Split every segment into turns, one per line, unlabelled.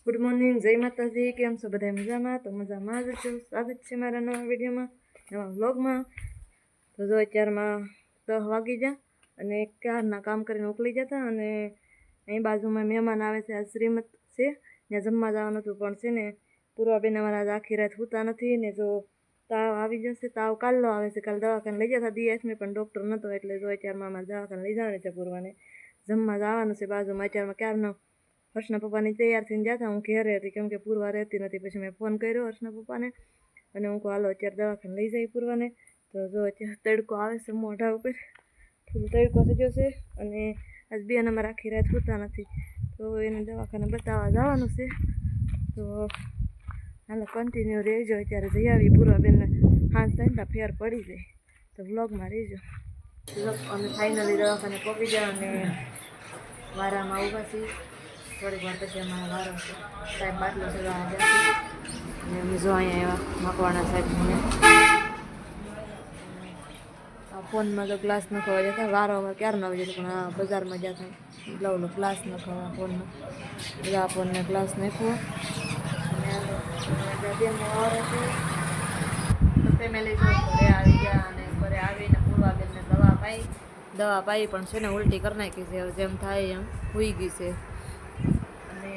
Good morning, જય માતાજી. કેમ છો બધા? મજામાં? તો મજામાં જ છો. સ્વાગત છે મારા નવા વિડીયોમાં, નવા વ્લોગમાં. તો જો અત્યારમાં 10 વાગી ગયા અને ક્યારના કામ કરીને ઉકલી જતા અને અહીં બાજુમાં મહેમાન આવે છે. આ શ્રીમત છે, ત્યાં જમવા જવાનું હતું, પણ છે ને પૂર્વાબેન અમારા આખી રાત સૂતા નથી ને જો તાવ આવી જશે. તાવ કાલનો આવે છે, કાલ દવાખાને લઈ જતા દિવસમાં પણ ડૉક્ટર નહોતો, એટલે જો અત્યારમાં અમારે દવાખાને લઈ જવાની છે. પૂર્વાને જમવા જવાનું છે બાજુમાં. અત્યારમાં ક્યારનો હર્ષના પપ્પાની તૈયાર થઈને જતા, હું ઘેરે હતી કેમ કે પૂર્વા રહેતી નથી. પછી મેં ફોન કર્યો હર્ષના પપ્પાને અને હું કહું હાલો અત્યારે દવાખાને લઈ જાય પૂર્વાને. તો જો અત્યારે તડકો આવે છે મોઢા ઉપર, ફૂલ તડકો થઈ ગયો છે અને આજ બેન અમારે આખી રાત સૂતા નથી, તો એને દવાખાને બતાવવા જવાનું છે. તો હાલો કન્ટિન્યુ રહેજો. અત્યારે જઈ આવી પૂર્વાબેનને હાથ થાય ને ફેર પડી જાય, તો વ્લોગમાં રહેજો. અમે ફાઇનલી દવાખાને પહોંચી ગયા અને વારામાં ઊભા છીએ. થોડીક વાર પછી અમારા વારો છે. સાહેબ બાટલો ચલાવવા ગયા અને અમે જો અહીંયા એવા મકવાણા સાહેબ મને ફોનમાં તો ગ્લાસ ન ખવા જતા. વારો અમારે ક્યારનો આવી જતો, પણ આ બજારમાં જતા લવલો ગ્લાસ ન ખવા ફોનમાં. બધા ફોનને ગ્લાસ નાખવો અને બેનનો વારો છે. તો ફેમિલી જો ઘરે આવી ગયા અને ઘરે આવીને પૂર્વાબેનને દવા પાઈ પણ છે ને ઉલટી કરી નાખી છે. જેમ થાય એમ સૂઈ ગઈ છે. અને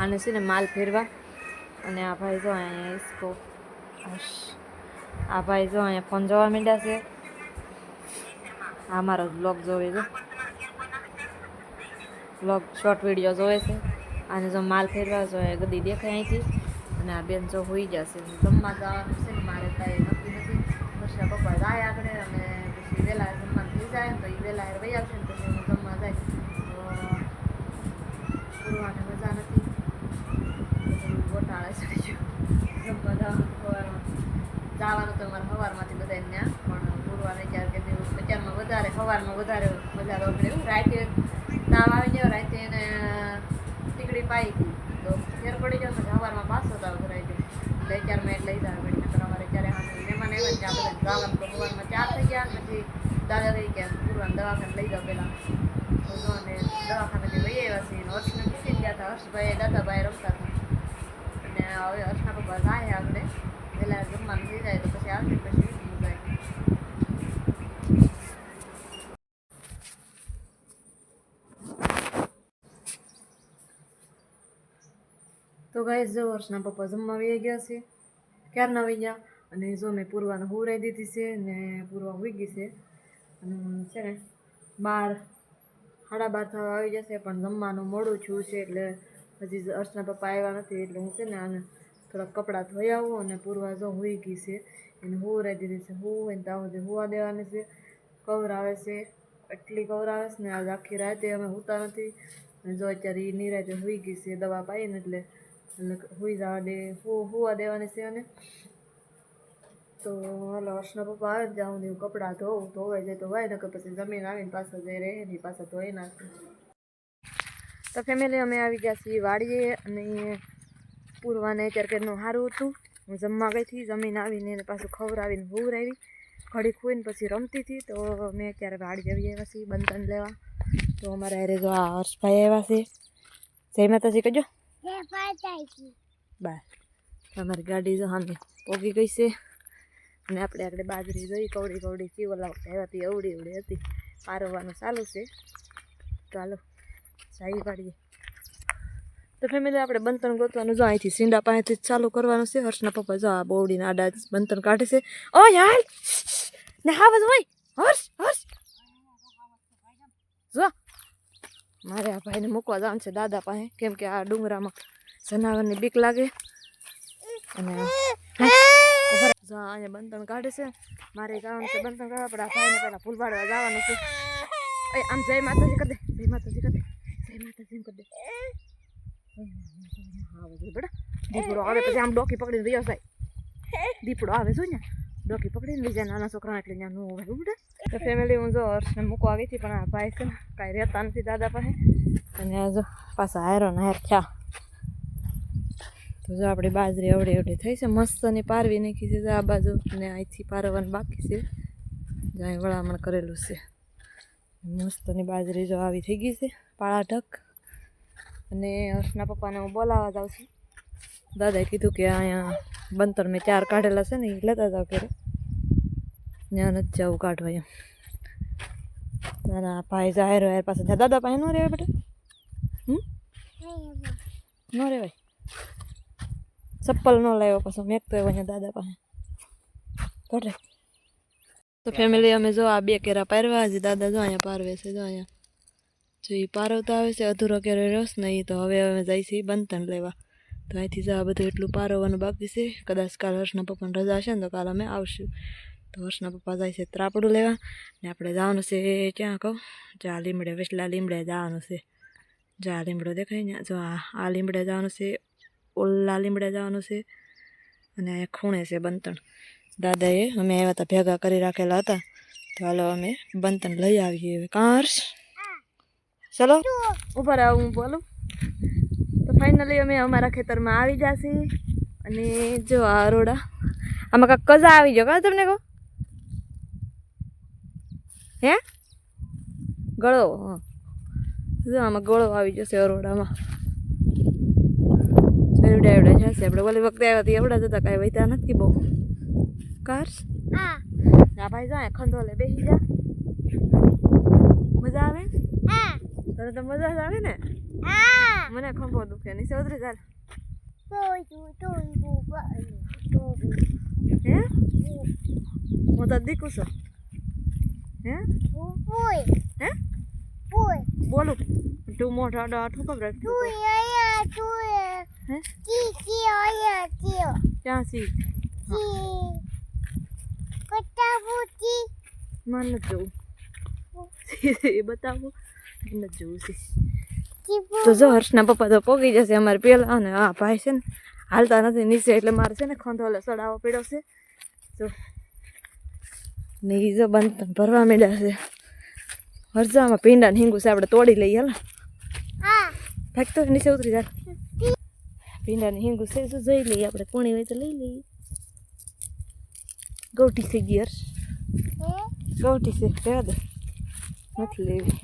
આને છે ને માલ ફેરવા અને આ ભાઈ જો અહીંયા ઇસકો આ ભાઈ જો અહીંયા ફોન જોવા માંડ્યા છે. આ મારો બ્લોગ જોવે છે, બ્લોગ શોર્ટ વિડીયો જોવે છે. આને જો માલ ફેરવા જો ગદી દેખાય અહીંથી. અને આ બેન જો હોઈ જશે. જમવા જવાનું છે ને મારે કાંઈ નક્કી નથી. વર્ષના પપ્પા જાય આગળ અને પછી વહેલા જમવાનું થઈ જાય ને તો એ વહેલા વહી આવશે ને પછી હું જમવા જાય. તો પૂરવાને મજા નથી, ગોટાળા ચડી ગયો. જમવા જવાનું તો અમારે સવારમાંથી બધાને ત્યાં, પણ પૂરવાને ક્યારે કે અત્યારમાં વધારે સવારમાં વધારે મજા રોકડે. એવું રાતે તાવ આવી ગયો, રાતે એને ટીકડી પાઈ હતી તો ફેર પડી ગયો. પછી સવારમાં પાછો તાવ ભરાઈ ગયો એટલે અત્યારમાં એટલે લઈ જવા પડી. નકર અમારે ત્યારે મહેમાન આવ્યા ત્યાં બધા જવાનું તો સવારમાં 4 થઈ ગયા. પછી દાદા કહી કે પૂરવાને દવાખાને લઈ જાઓ પહેલાં. તો જો અને દવાખાનેથી લઈ આવ્યા છીએ. હર્ષને પૂછીને ગયા હતા. હર્ષભાઈ દાદાભાઈ રમતા હતા અને હવે હર્ષના પપ્પા જાય આગળ વહેલા જમવાનું થઈ જાય તો પછી આવશે. પછી જાય તો ગાઈસ જો હર્ષના પપ્પા જમવા આવી ગયા છે, ક્યારના આવી ગયા. અને જો મેં પૂર્વાને હુવરાઈ દીધી છે ને પૂર્વા હોઈ ગઈ છે. અને છે ને 12 સાડા 12 થવા આવી જશે, પણ જમવાનું મોડું થયું છે એટલે હજી હર્ષના પપ્પા આવ્યા નથી. એટલે હું છે ને આને થોડાક કપડાં ધોઈ આવું અને પૂર્વા જો હોઈ ગઈ છે, એને હુવરાઈ દીધી છે. હોય ને ત્યાં સુધી હોવા દેવાની છે. કવર આવે છે, એટલી કવર આવે છે ને આજ આખી રાતે અમે સૂતા નથી. અને જો અત્યારે એ નિરાતે હોઈ ગઈ છે દવા પાઈને, એટલે હોઈ જવા દે, હોવા દેવાની છે. અને તો હાલો હર્ષના પપ્પા આવે ત્યાં સુધી હું કપડાં ધોવાઈ જાય તો વાય, નકર પછી જમીન આવીને પાછા જઈ રહે નહીં, પાછા ધોઈ નાખે. તો ફેમિલી અમે આવી ગયા છીએ વાડીએ અને પૂરવાને અત્યારે કેટલું સારું હતું. હું જમવા ગઈ હતી, જમીન આવીને એને પાછું ખવડાવીને હુવરાવી, ઘડી ખોઈને પછી રમતી હતી. તો મેં અત્યારે વાડી આવી આવ્યા છીએ બંધન લેવા. તો અમારે અરે જો આ હર્ષભાઈ આવ્યા છે. જય માતાજી કહેજો. બાય. અમારી ગાડી જો સામે પોગી ગઈ છે અને આપણે આગળ બાજરી જોઈ કવડી કવડી ચીવલા આવ્યા હતી, અવડી અવડી હતી. પારવવાનું ચાલુ છે. ચાલો જાય પાડીએ. તો ફેમિલી આપણે બંતન ગોતવાનું જો અહીંથી સીંડા પાસેથી ચાલુ કરવાનું છે. હર્ષના પપ્પા જો આ બોવડીના આડા બંતન કાઢે છે. ઓ યાર ને હાવજ હોય હર્ષ હર્ષ જો મારે આ ભાઈને મૂકવા જવાનું છે દાદા પાસે, કેમ કે આ ડુંગરામાં જનાવરની બીક લાગે. અને જો અહીંયા બંતણ કાઢે છે, મારે જવાનું છે બંતણ કાઢવા. પણ આ ભાઈને પહેલાં ફૂલ પાડવા જવાનું છે. આમ જય માતાજી કરી દે, જય માતાજી કરી દે, જય માતાજી કરી દે. બેટા દીપડો આવે પછી આમ ડોકી પકડીને વયો જાય. દીપડો આવે શું ને ડોકી પકડીને લઈ જાય નાના છોકરા, એટલે ત્યાં ન હોય બેટા. તો ફેમિલી હું જો હર્ષને મૂકવા આવી હતી, પણ આ ભાઈ છે ને કાંઈ રહેતા નથી દાદા પાસે. અને જો પાછા હારો ને હાર થયા. તો જો આપણી બાજરી અવડી અવડી થઈ છે, મસ્તની પારવી નાખી છે આ બાજુ, અને અહીંથી પારવાનું બાકી છે. જ્યાં વળામણ કરેલું છે મસ્તની બાજરી જો આવી થઈ ગઈ છે પાળા ઢક. અને હર્ષના પપ્પાને હું બોલાવવા જાઉં છું. દાદાએ કીધું કે અહીંયા બંતર મેં 4 કાઢેલા છે ને એ લેતા જાવ ઘરે. ત્યાં નથી જવું કાઢવા એમ. તારા ભાઈ જાહેર યાર પાસે દાદા પાસે ન રહેવાય બેટા. ન રહેવાય. ચપ્પલ ન લાવ્યો પાછો મેકતો એવો અહીંયા દાદા પાસે ઘટે. તો ફેમિલી અમે જો આ 2 કેરા પારવા હજી દાદા જો અહીંયા પારવે છે. જો અહીંયા જો એ પારવતા આવે છે અધૂરો કેરો રસ નહીં. તો હવે અમે જાય છીએ બંતણ લેવા. તો અહીંથી જો આ બધું એટલું પારવવાનું બાકી છે. કદાચ કાલ હર્ષના પપ્પાને રજા હશે ને તો કાલ અમે આવશું. તો હર્ષના પપ્પા જાય છે ત્રાપડું લેવા ને આપણે જવાનું છે ક્યાં કહું જા લીમડે વેસલા લીમડે જવાનું છે. જા લીમડો દેખાય ને જો આ લીમડે જવાનું છે. ઓલા લીમડે જવાનું છે અને અહીંયા ખૂણે છે બંતણ. દાદાએ અમે આવ્યા હતા ભેગા કરી રાખેલા હતા. તો હાલો અમે બંતણ લઈ આવીએ હવે. કાં હર્ષ ચલો ઉપર આવું હું બોલું. તો ફાઇનલી અમે અમારા ખેતરમાં આવી જશે. અને જો આ રોડા આમાં કાંક કજા આવી ગયો કાં તમને કહો હે ગળો. હા જો આમાં ગળો આવી જશે અરોડામાં. એવડા એવડા જશે. આપણે ઓલી વખતે આવ્યા હતા એવડા જતા કાંઈ વહેતા નથી બહુ. કાર્સ ના ભાઈ જાય ખંડોલે બેસી જા. મજા આવે તને તો મજા જ આવે ને. મને ખંભો દુખે નીચે ઉતરી ચાલ. હે હું તો દીકું છું. હે હે બોલું તું મોઢા આઠું ખબર હે ક્યાં સી મને નથી જોવું એ બતાવું નથી જોવું છે. તો જો હર્ષના પપ્પા તો પોગી જશે અમારે પેલા. અને હા ભાઈ છે ને હાલતા નથી નીચે એટલે મારે છે ને ખંધોલે ચડાવવો પડ્યો છે. જો ને એ જો બંધ ભરવા માંડ્યા છે. હરજામાં ભીંડા ને હિંગું છે આપણે તોડી લઈએ. હાલ ભાગ તો નીચે ઉતરી જાય. ભીંડા ને હિંગું છે શું જોઈ લઈએ આપણે. કોણી હોય તો લઈ લઈએ. ગૌટી છે ગિયર ગૌટી છે રહેવા દે નથી લેવી.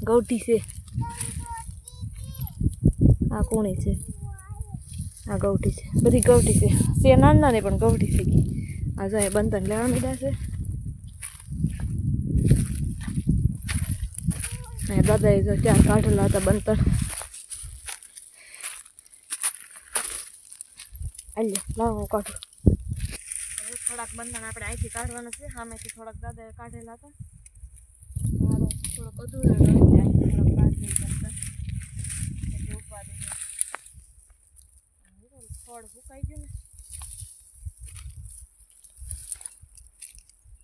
ગૌટી છે આ કોણી છે આ ગૌટી છે બધી ગૌટી છે. સે નાના ને પણ ગૌટી છે ગઈ. આ જો બંધન લેવા માંડ્યા છે. દાદાએ જો 4 કાઢેલા હતા બંતર. આલ્યો લાવો હું કાઢું. થોડાક બંધન આપણે અહીંથી કાઢવાના છે. સામેથી થોડાક દાદાએ કાઢેલા હતા. થોડોક અધૂરો થોડોક કાઢી બંતર એટલે ઉપાડી ફળ ફૂકાઈ ગયું ને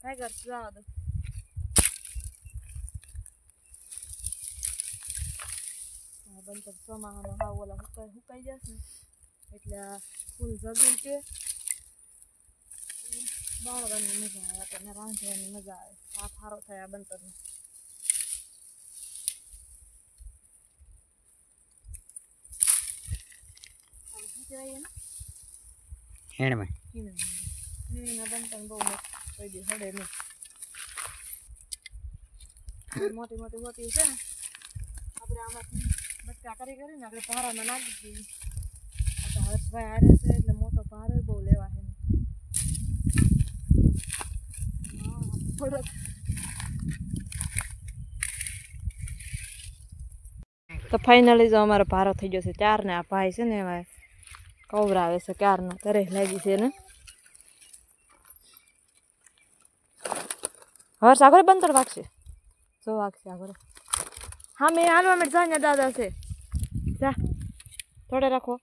ભાઈ ઘર જવા દો. બંતર ચોમાહામાં હા ઓલા સુકાઈ જશે ને એટલે આ ફૂલ જગ્યું છે. બાળવાની મજા આવે આપણને રાંધવાની મજા આવે. આ સારો થાય આ બંતરનો. બંતર બહુ કોઈ દી હડે નહીં. મોટી મોટી હોતી છે ને આપણે આમાંથી બચકા કરીને આપણે ભારામાં નાખી દઈએ. હર્ષભાઈ હારે છે એટલે મોટો ભારો બહુ લેવા છે. તો ફાઇનલી જો અમારો ભારો થઈ ગયો છે 4 ને આ ભાઈ છે ને એમાં કવરાવે છે 4 નો તરે લાગી છે ને. હર્ષ આગળ બંતર વાગશે જો વાગશે આગળ. હા મેં હાલવા માટે જા દાદા છે જા થોડે રાખો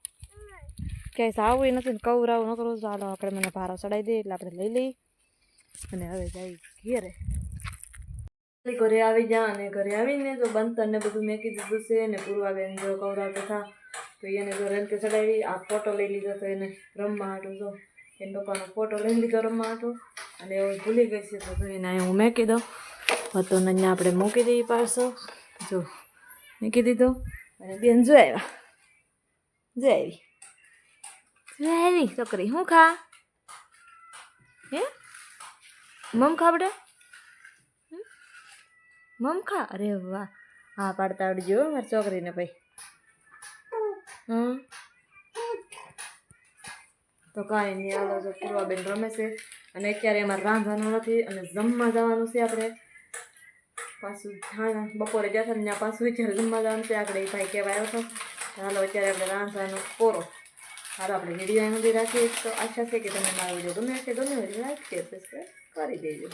ક્યાંય સાવું નથી ને કવરાવું ન કરવું. ચાલો આપણે મને ભારો ચડાવી દઈએ એટલે આપણે લઈ લઈએ અને હવે જઈ ઘેરે. ઘરે આવી જા અને ઘરે આવીને જો બંતર ને બધું મેકી દીધું છે ને પૂર્વાબેન જો કવરાવતા હતા તો એને જો રેલકે ચડાવી. આ ફોટો લઈ લીધો તો એને રમવા હાટું જો એને પપ્પાનો ફોટો લઈ લીધો રમવા હાટું અને એવું ભૂલી ગઈ છે તો એને હું મેકી દઉં. હતો ને અહીંયા આપણે મૂકી દઈએ પાછો. જો મૂકી દીધો અને બેન જો આવ્યા જો આવી છોકરી શું ખા હે મમ ખા બેટા મમ ખા. અરે વાહ હા પાડતા આવડજો હો મારી છોકરીને ભાઈ. તો કાંઈ નહીં, હાલો જો પૂર્વાબેન રમે છે અને અત્યારે એમાં રાંધવાનું નથી અને જમવા જવાનું છે આપણે પાછું. હા બપોરે જતા ને ત્યાં પાછું અત્યારે જમવા જવાનું છે. આપણે એ ભાઈ કહેવા આવ્યો હતો. હાલો અત્યારે આપણે રાંધવાનું પૂરો. હાલો આપણે વિડીયો એમ બી રાખીએ. તો આશા છે કે તમને મારો વિડીયો ગમે હશે. ગમે હોય લાઈક શેર સબસ્ક્રાઈબ કરી દેજો.